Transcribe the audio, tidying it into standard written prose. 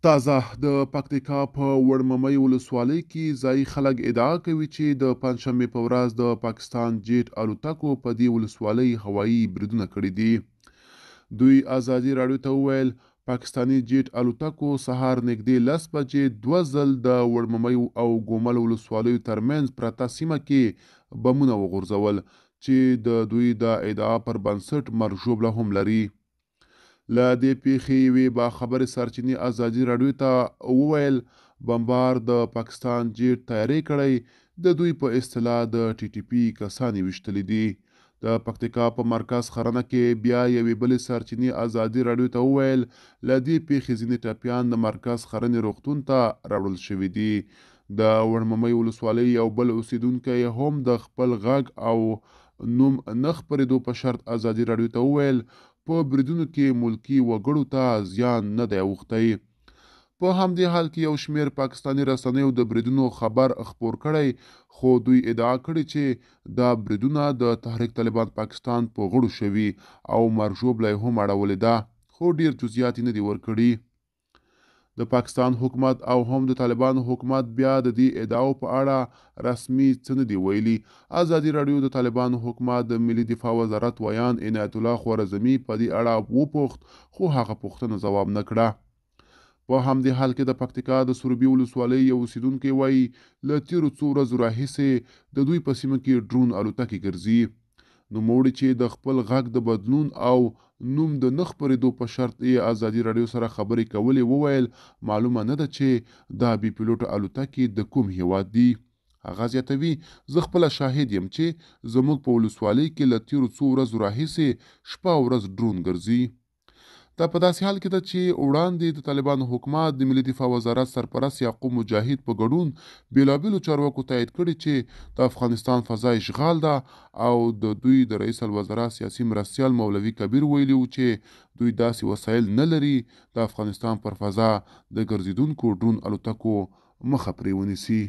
تازه د پکتیکا په وړممۍ ولسوالۍ کې ځایي خلک ادعا کوي چې د پنجشنبې په ورځ د پاکستان جیټ الوتکو په دې ولسوالۍ هوایي بریدونه کړي دي. دوی ازادي راډیو ته وویل پاکستاني جیټ الوتکو سهار نږدې 10 بجې 2 ځل د وړممۍ او ګومل ولسوالیو ترمنځ پرته سیمه کې بمونه وغورځول چې د دوی د ادعا پر بنسټ مرګ ژوبله هم لري. له دې پیښې یوې باخبرې سرچینې ازادي راډیو ته وویل بمبار د پاکستان جیټ تیارې کړی د دوی په اصطلاح د ټي ټي پي کسانې ویشتلي دي. د پکتیکا په مرکز خرنه کې بیا یوې بلې سرچینې ازادي راډیو ته وویل له دې پیښې ځینې ټپیان د مرکز خرنې روغتون ته راوړل شوي دي. د وړممۍ ولسوالۍ یو بل اوسیدونکی هم د خپل غږ او نوم نه خپرېدو په شرط ازادي راډیو ته وویل په بریدونو کې ملکي وګړو ته زیان نه دی اوښتی. په همدې حال کې یو شمېر پاکستاني رسنیو د بریدونو خبر خپور کړی خو دوی ادعا کړې چې دا بریدونه د تحریک طالبان پاکستان په غړو شوي او مرګ ژوبله هم اړولې ده خو ډیر جزئیات نه دي ورکړي. د پاکستان حکومت او هم د طالبانو حکومت بیا د دې ادعاو په اړه رسمي څه نه دي ویلي. ازادي راډیو د طالبانو حکومت د ملي دفاع وزارت ویان عنایت الله خوارزمي په دې اړه وپوښت خو هغه پوښتنه ځواب نه کړه. په همدې حال کې د پکتیکا د سروبي ولسوالۍ یو اوسیدونکی وایي له تیرو څو ورځو راهیسې د دوی په سیمه کې ډرون الوتکې ګرځي. نوموړي چې د خپل غږ د بدلون او نوم د نه خپرېدو په شرط یې ازادي راډیو سره خبرې کولې وویل معلومه نه ده چې دا بې پیلوټه الوتکې د کوم هیواد دي. هغه زیاتوي زه خپله شاهد یم چې زموږ په ولسوالۍ کې له تیرو څو ورځو راهیسې شپه او ورځ ډرون ګرځي. دا په داسې حال کې ده چې وړاندې د طالبانو حکومت د ملي دفاع وزارت سرپرست یعقوب مجاهد په ګډون بیلابیلو چارواکو تایید کړي چې د افغانستان فضا اشغال ده او د دوی د رئیس الوزرا سیاسي مرستیال مولوي کبیر ویلي و چې دوی داسې وسایل نه لري د افغانستان پر فضا د ګرځېدونکو ډرون الوتکو مخه پرې ونیسي.